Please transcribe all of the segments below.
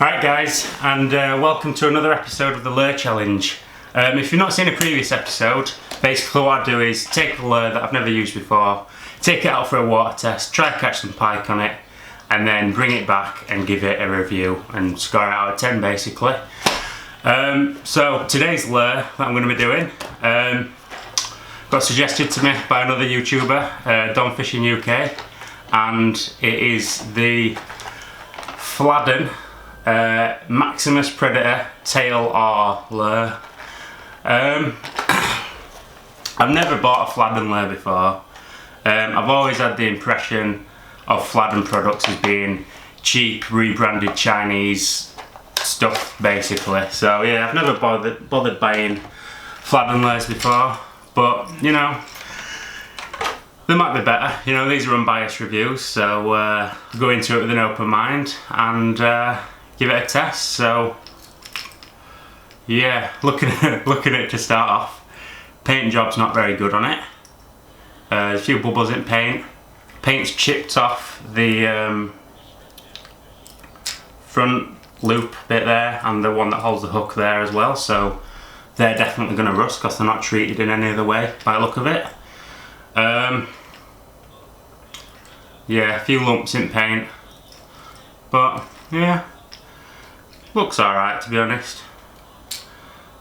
Alright guys, and welcome to another episode of the lure challenge. If you've not seen a previous episode, basically what I do is take a lure that I've never used before, take it out for a water test, try to catch some pike on it, and then bring it back and give it a review and score it out of 10 basically. So today's lure that I'm going to be doing got suggested to me by another YouTuber, Don Fishing UK, and it is the Fladen Maximus Predator tail or lure. I've never bought a Fladen lure before. I've always had the impression of Fladen products as being cheap, rebranded Chinese stuff basically. So yeah, I've never bothered buying Fladen lures before, but you know, they might be better. You know, these are unbiased reviews, so go into it with an open mind and give it a test. So yeah, looking at it to start off, paint job's not very good on it. There's a few bubbles in paint. Paint's chipped off the front loop bit there and the one that holds the hook there as well, so they're definitely going to rust because they're not treated in any other way by the look of it. Yeah, a few lumps in paint, but yeah, looks alright to be honest.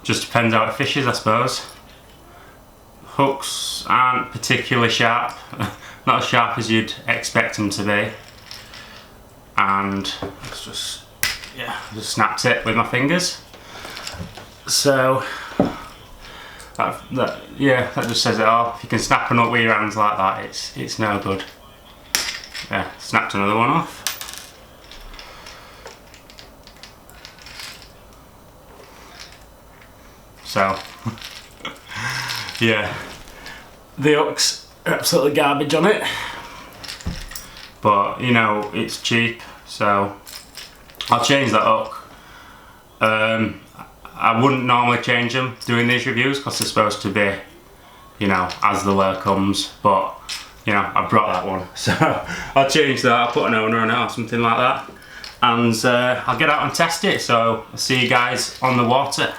Just depends how it fishes, I suppose. Hooks aren't particularly sharp, not as sharp as you'd expect them to be. And it's just, yeah, just snapped it with my fingers. So that just says it all. If you can snap a nut with your hands like that, it's no good. Yeah, snapped another one off. So yeah, the hooks are absolutely garbage on it, but you know, it's cheap, so I'll change that hook. I wouldn't normally change them doing these reviews because they're supposed to be, you know, as the lure comes, but you know, I brought that one, so I'll change that. I'll put an owner on it or something like that, and I'll get out and test it. So I'll see you guys on the water.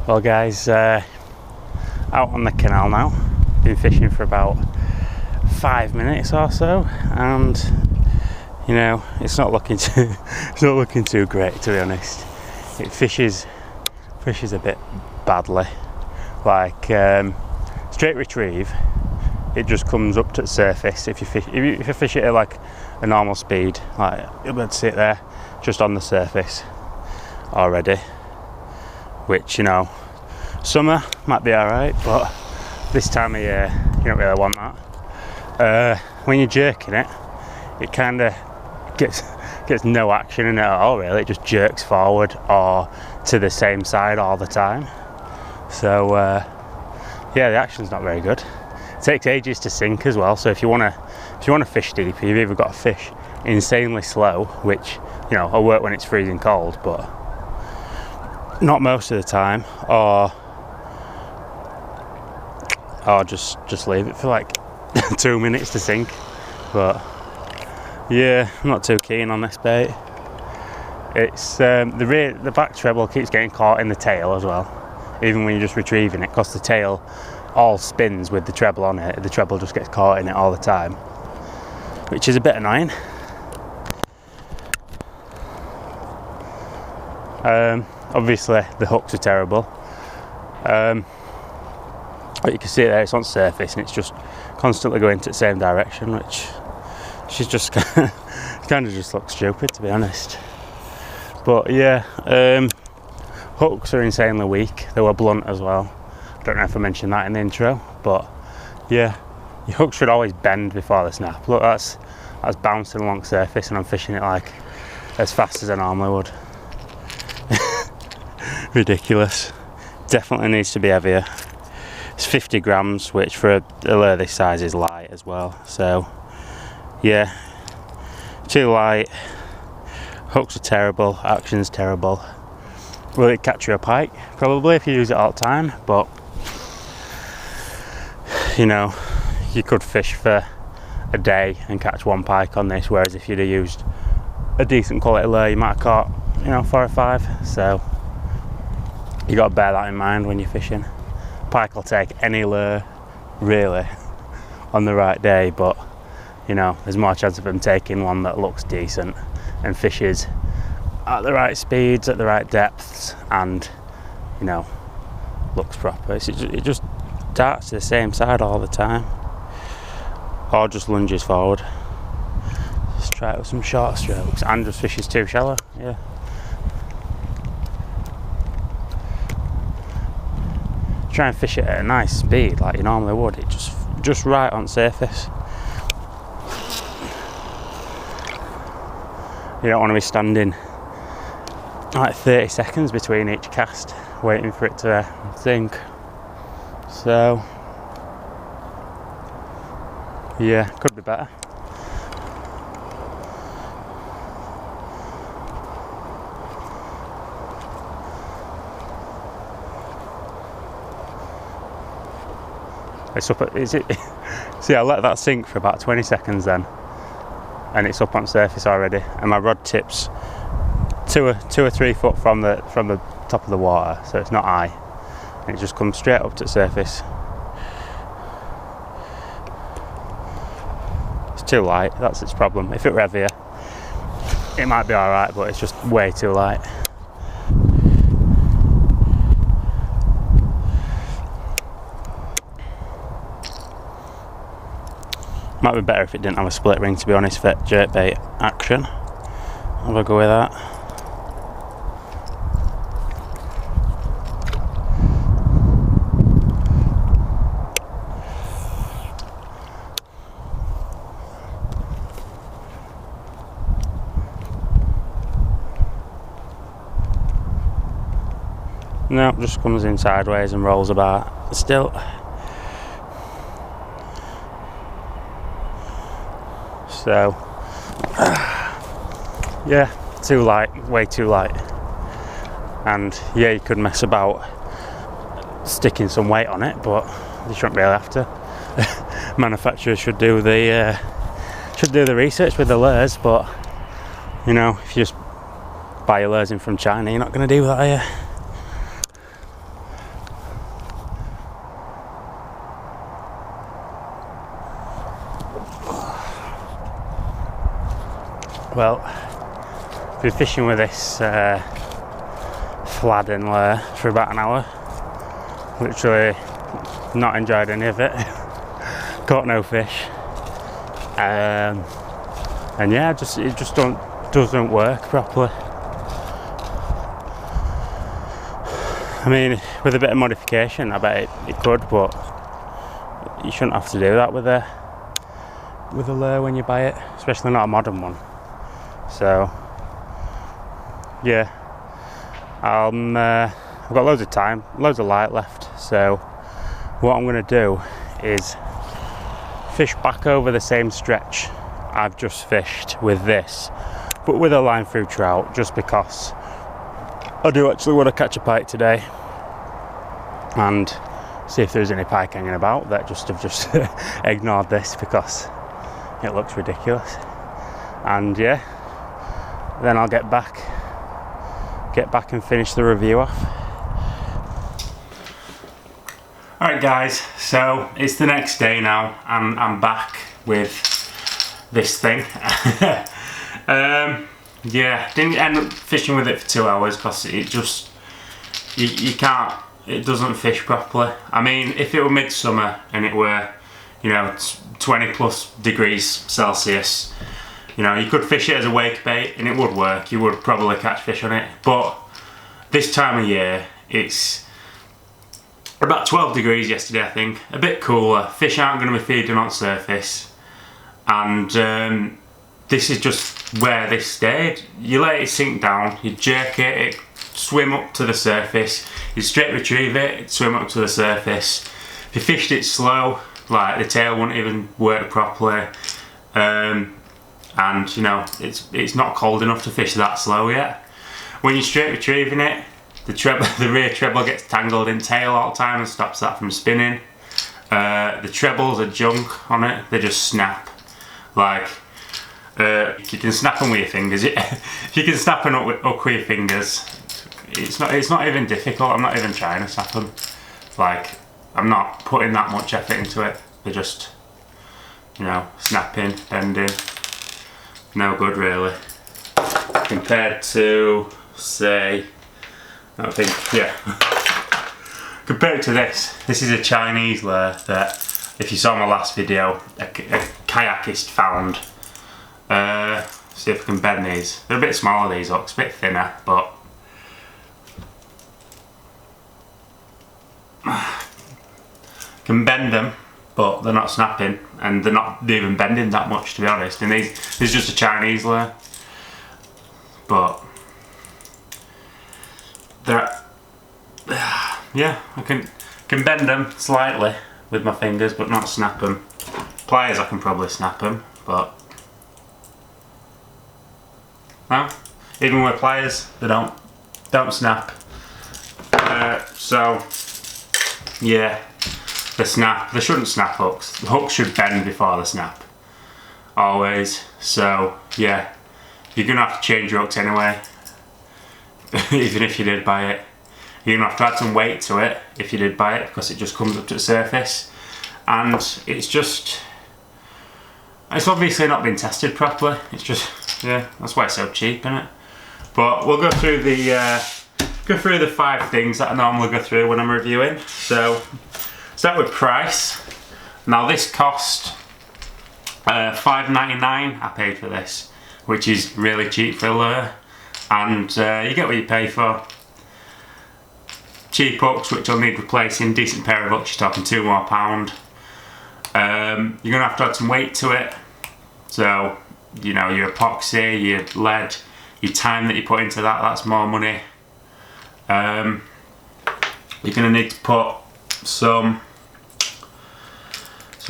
Well guys, out on the canal now. Been fishing for about 5 minutes or so, and you know, it's not looking too great to be honest. It fishes a bit badly. Like straight retrieve, it just comes up to the surface. If you fish it at like a normal speed, like you'll be able to see it there, just on the surface already. Which, you know, summer might be alright, but this time of year you don't really want that. When you're jerking it, it kind of gets no action in it at all really. It just jerks forward or to the same side all the time. So yeah, the action's not very good. It takes ages to sink as well, so if you want to fish deep, you've either got to fish insanely slow, which, you know, will work when it's freezing cold, but not most of the time, or just leave it for like 2 minutes to sink. But yeah, I'm not too keen on this bait. It's the back treble keeps getting caught in the tail as well, even when you're just retrieving it, because the tail all spins with the treble on it. The treble just gets caught in it all the time, which is a bit annoying. Obviously the hooks are terrible. But you can see it there, it's on surface and it's just constantly going to the same direction, which she's just kind of just looks stupid, to be honest. But yeah, hooks are insanely weak. They were blunt as well. I don't know if I mentioned that in the intro, but yeah, your hook should always bend before the snap. Look, that's bouncing along surface and I'm fishing it like as fast as I normally would. Ridiculous. Definitely needs to be heavier. It's 50 grams, which for a lure this size is light as well. So yeah, too light. Hooks are terrible, action's terrible. Will it catch you a pike? Probably, if you use it all the time, but you know, you could fish for a day and catch one pike on this, whereas if you'd have used a decent quality lure, you might have caught, you know, 4 or 5. So you got to bear that in mind when you're fishing. Pike will take any lure, really, on the right day, but you know, there's more chance of them taking one that looks decent and fishes at the right speeds, at the right depths, and you know, looks proper. It just darts to the same side all the time, or just lunges forward. Just try it with some short strokes and just fishes too shallow. Yeah. Try and fish it at a nice speed like you normally would. It just right on surface. You don't want to be standing like 30 seconds between each cast waiting for it to sink. So yeah, could be better. It's up at, is it? See, I let that sink for about 20 seconds then, and it's up on surface already, and my rod tips 2 or 3 foot from the top of the water, so it's not high, and it just comes straight up to the surface. It's too light, that's its problem. If it were heavier, it might be alright, but it's just way too light. Might be better if it didn't have a split ring, to be honest, for jerkbait action. Have a go with that. No, just comes in sideways and rolls about still. So yeah, too light, way too light. And yeah, you could mess about sticking some weight on it, but you shouldn't really have to. Manufacturers should do the research with the lures, but you know, if you just buy your lures in from China, you're not going to do that, are you? Well, I've been fishing with this Fladen lure for about an hour. Literally not enjoyed any of it. Caught no fish. And yeah, it just doesn't work properly. I mean, with a bit of modification, I bet it could, but you shouldn't have to do that with a lure when you buy it, especially not a modern one. So yeah, I've got loads of time, loads of light left, so what I'm going to do is fish back over the same stretch I've just fished with this, but with a line through trout, just because I do actually want to catch a pike today and see if there's any pike hanging about that have just ignored this because it looks ridiculous. And yeah, then I'll get back and finish the review off. Alright guys, so it's the next day now and I'm back with this thing. Yeah, didn't end up fishing with it for 2 hours because it just, you can't it doesn't fish properly. I mean, if it were midsummer and it were, you know, 20 plus degrees Celsius, you know, you could fish it as a wake bait and it would work. You would probably catch fish on it. But this time of year, it's about 12 degrees yesterday, I think. A bit cooler. Fish aren't going to be feeding on surface. And this is just where they stayed. You let it sink down, you jerk it, it swim up to the surface. You straight retrieve it, it swim up to the surface. If you fished it slow, like the tail wouldn't even work properly. And you know, it's not cold enough to fish that slow yet. When you're straight retrieving it, the rear treble gets tangled in tail all the time and stops that from spinning. The trebles are junk on it, they just snap. Like, you can snap them with your fingers. If you can snap them up with your fingers, it's not even difficult. I'm not even trying to snap them. Like, I'm not putting that much effort into it. They're just, you know, snapping, bending. No good really. Compared to, say, I think, yeah. Compared to this is a Chinese lure that, if you saw my last video, a kayakist found. See if I can bend these. They're a bit smaller, these hooks, a bit thinner, but can bend them, but they're not snapping, and they're not even bending that much, to be honest. And this is just a Chinese lure, but they're, yeah, I can bend them slightly with my fingers, but not snap them. Pliers, I can probably snap them, but no, even with pliers, they don't snap. So yeah, they shouldn't snap hooks. The hooks should bend before they snap, always. So yeah, you're gonna have to change your hooks anyway, even if you did buy it. You're gonna have to add some weight to it if you did buy it, because it just comes up to the surface, and it's obviously not been tested properly. It's just, yeah, that's why it's so cheap, isn't it? But we'll go through the 5 things that I normally go through when I'm reviewing. So start with price. Now this cost $5.99. I paid for this, which is really cheap for a lure, and you get what you pay for. Cheap hooks, which will need replacing. Decent pair of hooks, you're talking £2 more. You're gonna have to add some weight to it. So, you know, your epoxy, your lead, your time that you put into that, that's more money. You're gonna need to put some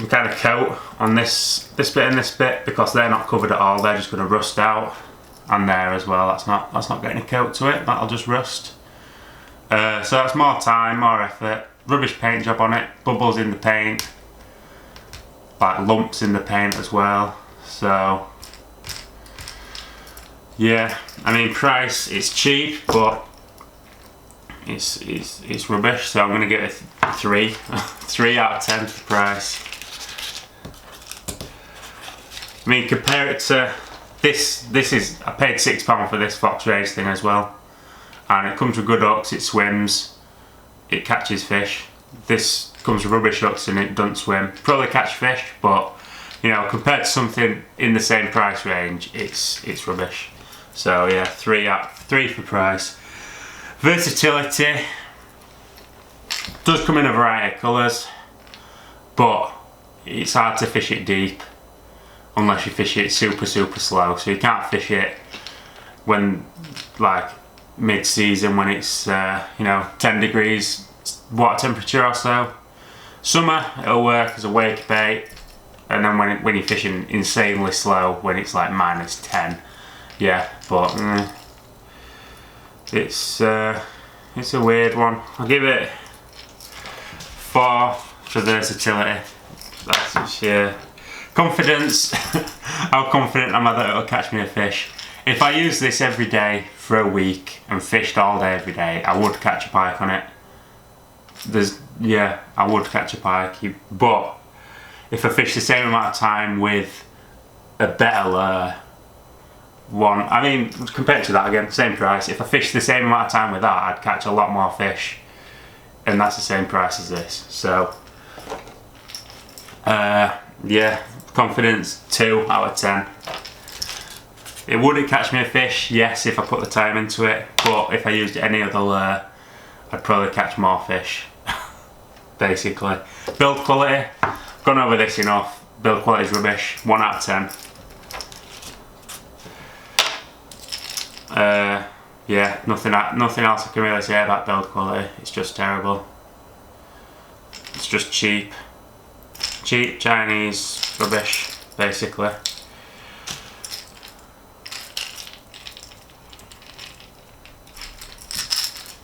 kind of coat on this bit and this bit, because they're not covered at all. They're just gonna rust out, and there as well. That's not getting a coat to it. That'll just rust. So that's more time, more effort. Rubbish paint job on it, bubbles in the paint, like lumps in the paint as well. So yeah, I mean, price, it's cheap, but it's rubbish. So I'm gonna give it a 3 3 out of 10 for price. I mean, compare it to this is, I paid £6 for this Fox Rage thing as well, and it comes with good hooks, it swims, it catches fish. This comes with rubbish hooks and it doesn't swim. Probably catch fish, but you know, compared to something in the same price range, it's rubbish. So yeah, 3 for price. Versatility does come in a variety of colours, but it's hard to fish it deep unless you fish it super slow. So you can't fish it when, like, mid-season, when it's you know, 10 degrees water temperature or so. Summer, it'll work as a wake bait, and then when you're fishing insanely slow, when it's like -10, yeah. But it's a weird one. I'll give it 4 for versatility. That's just sheer confidence. How confident am I that it'll catch me a fish? If I used this every day for a week and fished all day every day, I would catch a pike on it. Yeah, I would catch a pike. But if I fish the same amount of time with a better lure, I mean, compared to that, again, same price. If I fished the same amount of time with that, I'd catch a lot more fish and that's the same price as this. So yeah, confidence 2 out of 10. It wouldn't catch me a fish, yes, if I put the time into it, but if I used any other lure, I'd probably catch more fish. Basically. Build quality, gone over this enough. Build quality is rubbish, 1 out of 10. Yeah, nothing else I can really say about build quality. It's just terrible. It's just cheap Chinese rubbish, basically.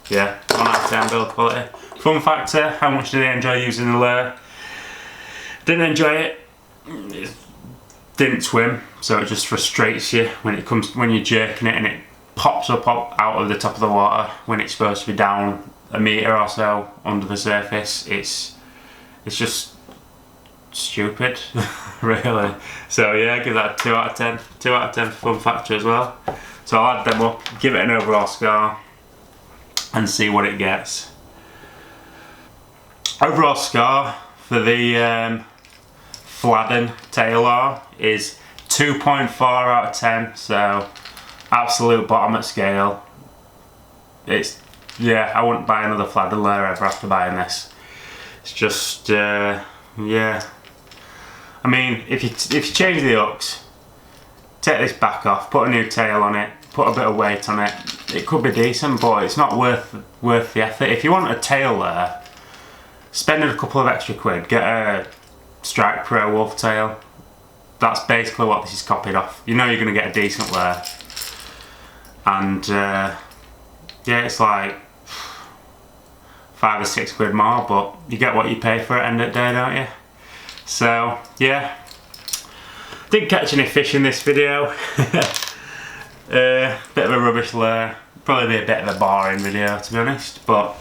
Yeah, 1 out of 10 build quality. Fun factor, how much did I enjoy using the lure? Didn't enjoy it. It didn't swim, so it just frustrates you when you're jerking it and it pops up out of the top of the water when it's supposed to be down a metre or so under the surface. It's just stupid, really. So yeah, give that 2 out of 10. 2 out of 10 for fun factor as well. So I'll add them up, give it an overall score, and see what it gets. Overall score for the Fladen tail lure is 2.4 out of 10, so absolute bottom at scale. Yeah, I wouldn't buy another Fladen lure ever after buying this. It's just yeah. I mean, if you change the hooks, take this back off, put a new tail on it, put a bit of weight on it, it could be decent, but it's not worth the effort. If you want a tail lure, spend a couple of extra quid, get a Strike Pro wolf tail. That's basically what this is copied off. You know you're going to get a decent lure, and yeah, it's like 5 or 6 quid more, but you get what you pay for at the end of the day, don't you? So yeah, didn't catch any fish in this video. Bit of a rubbish lure, probably be a bit of a boring video to be honest, but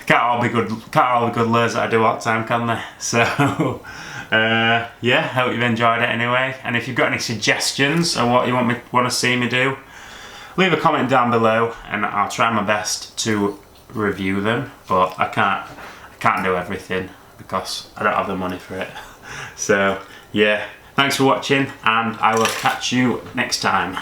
can't all be good lures that I do all the time, can they? So yeah, hope you've enjoyed it anyway, and if you've got any suggestions on what you want to see me do, leave a comment down below and I'll try my best to review them, but I can't do everything because I don't have the money for it. So yeah, thanks for watching and I will catch you next time.